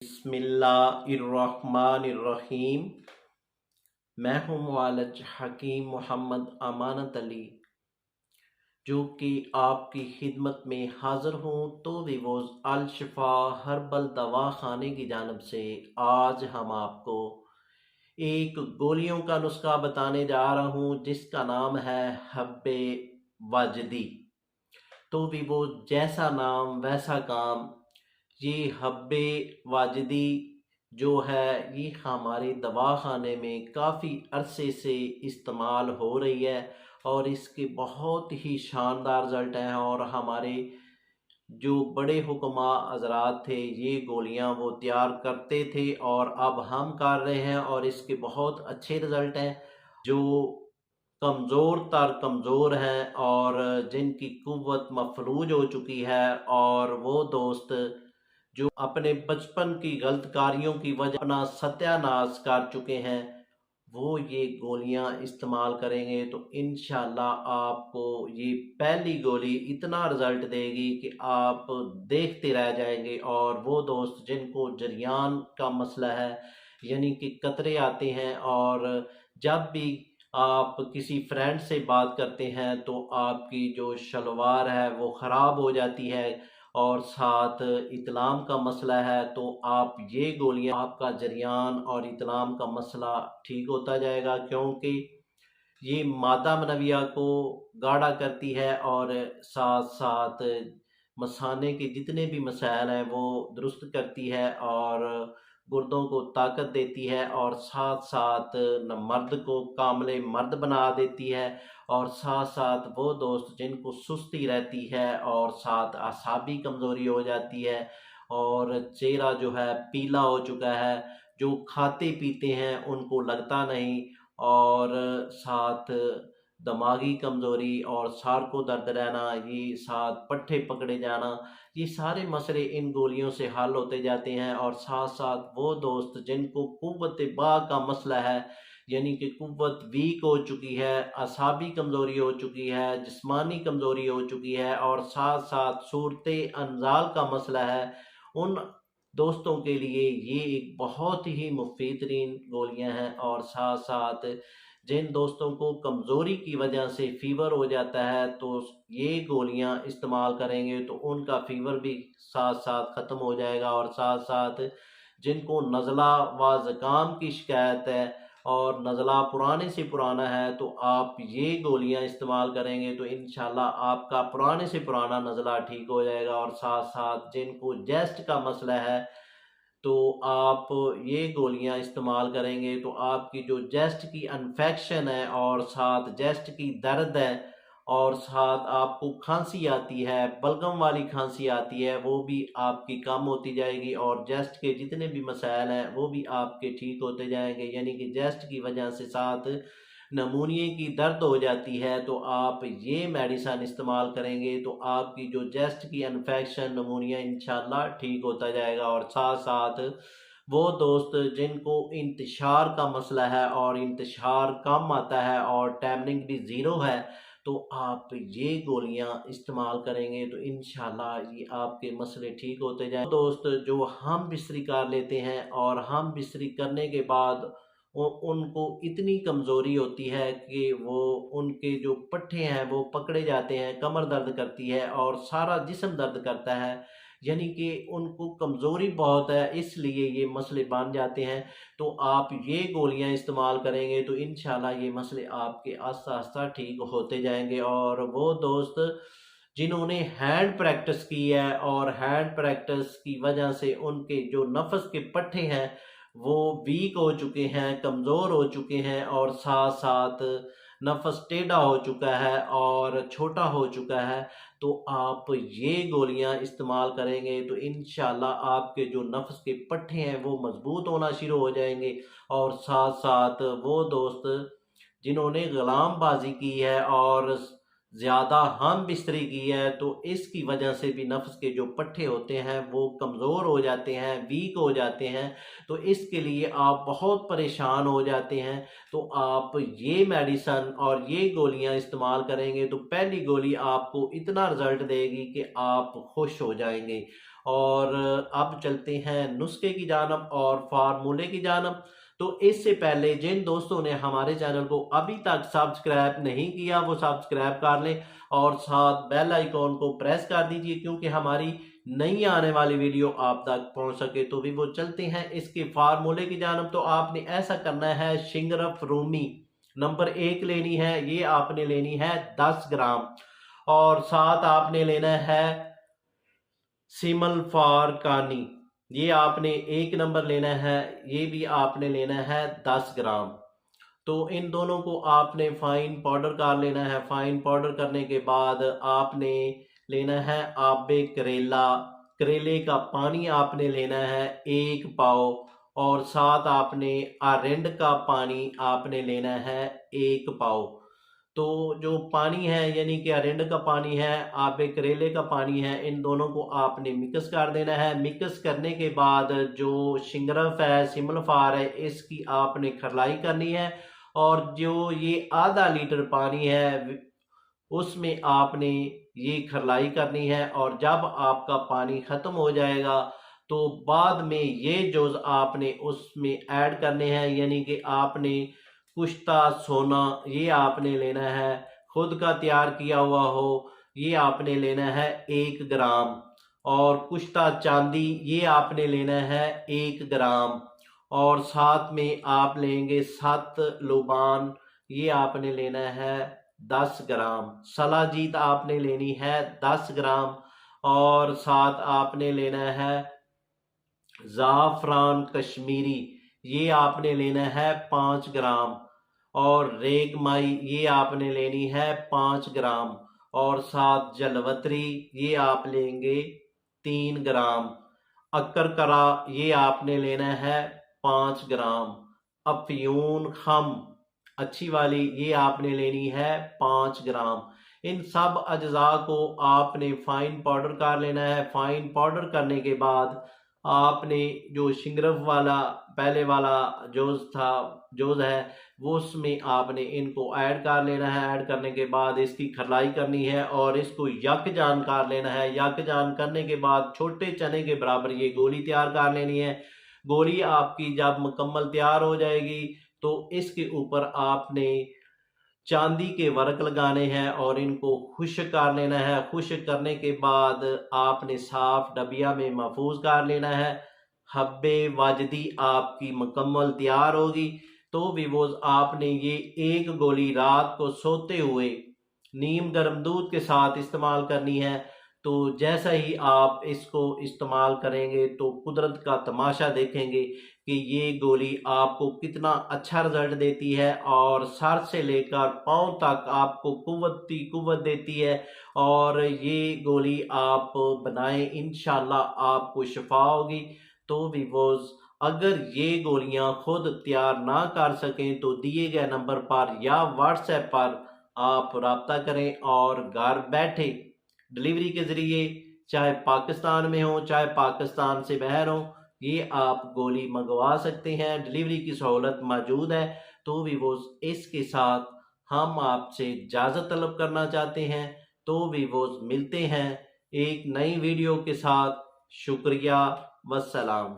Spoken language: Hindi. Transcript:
बिस्मिल्लाहिर्रहमानिर्रहीम। मैं हूँ मुआलिज हकीम मोहम्मद अमानत अली, जो कि आपकी खिदमत में हाज़िर हूँ तो विवोज़ अल शिफा हर्बल दवा खाने की जानिब से आज हम आपको एक गोलियों का नुस्खा बताने जा रहा हूँ जिसका नाम है हब्बे वाजदी। तो विवो जैसा नाम वैसा काम। ये हब्बे वाजदी जो है ये हमारे दवाखाने में काफ़ी अरसे से इस्तेमाल हो रही है और इसके बहुत ही शानदार रिज़ल्ट हैं। और हमारे जो बड़े हुक्मा हज़रात थे ये गोलियां वो तैयार करते थे और अब हम कर रहे हैं और इसके बहुत अच्छे रिज़ल्ट हैं। जो कमज़ोर तर कमज़ोर हैं और जिनकी कुव्वत मफलूज हो चुकी है और वो दोस्त जो अपने बचपन की गलतकारियों की वजह अपना सत्यानाश कर चुके हैं, वो ये गोलियां इस्तेमाल करेंगे तो इंशाल्लाह आपको ये पहली गोली इतना रिजल्ट देगी कि आप देखते रह जाएंगे। और वो दोस्त जिनको जरियान का मसला है, यानी कि कतरे आते हैं, और जब भी आप किसी फ्रेंड से बात करते हैं तो आपकी जो शलवार है वो ख़राब हो जाती है, और साथ इतलाम का मसला है, तो आप ये गोलियां आपका जरियान और इतलाम का मसला ठीक होता जाएगा। क्योंकि ये मादा मनविया को गाढ़ा करती है और साथ साथ मसाने के जितने भी मसाइल हैं वो दुरुस्त करती है और गुर्दों को ताकत देती है, और साथ साथ न मर्द को कामले मर्द बना देती है, और साथ साथ वो दोस्त जिनको सुस्ती रहती है और साथ आसाबी कमज़ोरी हो जाती है और चेहरा जो है पीला हो चुका है, जो खाते पीते हैं उनको लगता नहीं, और साथ दिमागी कमज़ोरी और सार को दर्द रहना, ये साथ पट्ठे पकड़े जाना, ये सारे मसले इन गोलियों से हल होते जाते हैं। और साथ साथ वो दोस्त जिनको कुव्वत बा का मसला है, यानी कि कुव्वत वीक हो चुकी है, असाबी कमज़ोरी हो चुकी है, जिस्मानी कमज़ोरी हो चुकी है, और साथ साथ सूरत अनजाल का मसला है, उन दोस्तों के लिए ये एक बहुत ही मुफीद तरीन गोलियां हैं। और साथ साथ जिन दोस्तों को कमज़ोरी की वजह से फ़ीवर हो जाता है तो ये गोलियां इस्तेमाल करेंगे तो उनका फ़ीवर भी साथ साथ ख़त्म हो जाएगा। और साथ साथ जिनको नज़ला व ज़ुकाम की शिकायत है और नज़ला पुराने से पुराना है, तो आप ये गोलियां इस्तेमाल करेंगे तो इंशाल्लाह आपका पुराने से पुराना नज़ला ठीक हो जाएगा। और साथ साथ जिनको जेस्ट का मसला है, तो आप ये गोलियां इस्तेमाल करेंगे तो आपकी जो जेस्ट की इन्फेक्शन है और साथ जेस्ट की दर्द है और साथ आपको खांसी आती है, बलगम वाली खांसी आती है, वो भी आपकी कम होती जाएगी, और जेस्ट के जितने भी मसाइल हैं वो भी आपके ठीक होते जाएंगे। यानी कि जेस्ट की वजह से साथ नमूनिए की दर्द हो जाती है, तो आप ये मेडिसन इस्तेमाल करेंगे तो आपकी जो जेस्ट की इन्फेक्शन नमूनिया इंशाल्लाह ठीक होता जाएगा। और साथ साथ वो दोस्त जिनको इंतशार का मसला है और इंतशार कम आता है और टैमरिंग भी ज़ीरो है, तो आप ये गोलियां इस्तेमाल करेंगे तो इंशाल्लाह ये आपके मसले ठीक होते जाए। दोस्त जो हम बिस्तरी कर लेते हैं और हम बिस्तरी करने के बाद उनको इतनी कमज़ोरी होती है कि वो उनके जो पट्ठे हैं वो पकड़े जाते हैं, कमर दर्द करती है और सारा जिस्म दर्द करता है, यानी कि उनको कमज़ोरी बहुत है, इसलिए ये मसले बन जाते हैं। तो आप ये गोलियां इस्तेमाल करेंगे तो इंशाल्लाह ये मसले आपके आस्ता आस्ता ठीक होते जाएंगे। और वो दोस्त जिन्होंने हैंड प्रैक्टिस की है और हैंड प्रैक्टिस की वजह से उनके जो नफ़स के पट्टे हैं वो वीक हो चुके हैं, कमज़ोर हो चुके हैं, और साथ साथ नफ़स टेढ़ा हो चुका है और छोटा हो चुका है, तो आप ये गोलियां इस्तेमाल करेंगे तो इंशाल्लाह आपके जो नफ़्स के पट्टे हैं वो मज़बूत होना शुरू हो जाएंगे। और साथ साथ वो दोस्त जिन्होंने गुलामबाजी की है और ज़्यादा हम बिस्तरी की है, तो इसकी वजह से भी नफ्स के जो पट्टे होते हैं वो कमज़ोर हो जाते हैं, वीक हो जाते हैं, तो इसके लिए आप बहुत परेशान हो जाते हैं। तो आप ये मेडिसन और ये गोलियां इस्तेमाल करेंगे तो पहली गोली आपको इतना रिज़ल्ट देगी कि आप खुश हो जाएंगे। और अब चलते हैं नुस्खे की जानब और फार्मूले की जानब। तो इससे पहले जिन दोस्तों ने हमारे चैनल को अभी तक सब्सक्राइब नहीं किया वो सब्सक्राइब कर लें और साथ बेल आइकॉन को प्रेस कर दीजिए, क्योंकि हमारी नई आने वाली वीडियो आप तक पहुंच सके। तो भी वो चलते हैं इसके फार्मूले की जानब। तो आपने ऐसा करना है, शिंगरफ रूमी नंबर 1 लेनी है, ये आपने लेनी है 10 ग्राम। और साथ आपने लेना है सिमल फार कानी, ये आपने 1 नंबर लेना है, ये भी आपने लेना है 10 ग्राम। तो इन दोनों को आपने फाइन पाउडर कर लेना है। फाइन पाउडर करने के बाद आपने लेना है आबे करेला, करेले का पानी आपने लेना है 1 पाव। और साथ आपने अरंड का पानी आपने लेना है 1 पाव। तो जो पानी है यानी कि अरंड का पानी है, आबे करेले का पानी है, इन दोनों को आपने मिक्स कर देना है। मिक्स करने के बाद जो शिंगरफ है, सिमलफार है, इसकी आपने खरलाई करनी है। और जो ये आधा लीटर पानी है उसमें आपने ये खरलाई करनी है। और जब आपका पानी ख़त्म हो जाएगा तो बाद में ये जोज़ आपने उसमें ऐड करने हैं, यानी कि आपने कुश्ता सोना ये आपने लेना है, खुद का तैयार किया हुआ हो, ये आपने लेना है 1 ग्राम। और कुश्ता चांदी ये आपने लेना है 1 ग्राम। और साथ में आप लेंगे 7 लुबान, ये आपने लेना है 10 ग्राम। सलाजीत आपने लेनी है 10 ग्राम। और साथ आपने लेना है ज़ाफ़रान कश्मीरी, ये आपने लेना है 5 ग्राम। और रेगमाई ये आपने लेनी है 5 ग्राम। और साथ जलवतरी ये आप लेंगे 3 ग्राम। अक्करकरा ये आपने लेना है 5 ग्राम। अफ्यून खम अच्छी वाली ये आपने लेनी है 5 ग्राम। इन सब अज्जा को आपने फाइन पाउडर कर लेना है। फाइन पाउडर करने के बाद आपने जो शिंगरफ वाला पहले वाला जोज है वो उसमें आपने इनको ऐड कर लेना है। ऐड करने के बाद इसकी खरलाई करनी है और इसको यकजान कर लेना है। यकजान करने के बाद छोटे चने के बराबर ये गोली तैयार कर लेनी है। गोली आपकी जब मुकम्मल तैयार हो जाएगी तो इसके ऊपर आपने चांदी के वर्क लगाने हैं और इनको खुश्क कर लेना है। खुश्क करने के बाद आपने साफ डबिया में महफूज कर लेना है। हब्बे वाजदी आपकी मुकम्मल तैयार होगी तो भी वो आपने ये 1 गोली रात को सोते हुए नीम गर्म दूध के साथ इस्तेमाल करनी है। तो जैसा ही आप इसको इस्तेमाल करेंगे तो कुदरत का तमाशा देखेंगे कि ये गोली आपको कितना अच्छा रिजल्ट देती है और सर से लेकर पाँव तक आपको कुव्वत देती है। और ये गोली आप बनाएं, इंशाल्लाह आपको शिफा होगी। तो वीवोज़ अगर ये गोलियां खुद तैयार ना कर सकें तो दिए गए नंबर पर या व्हाट्सएप पर आप रब्ता करें और घर बैठे डिलीवरी के ज़रिए, चाहे पाकिस्तान में हो चाहे पाकिस्तान से बाहर हो, ये आप गोली मंगवा सकते हैं। डिलीवरी की सहूलत मौजूद है। तो भी वो इसके साथ हम आपसे इजाज़त तलब करना चाहते हैं। तो भी वो मिलते हैं एक नई वीडियो के साथ। शुक्रिया, वस्सलाम।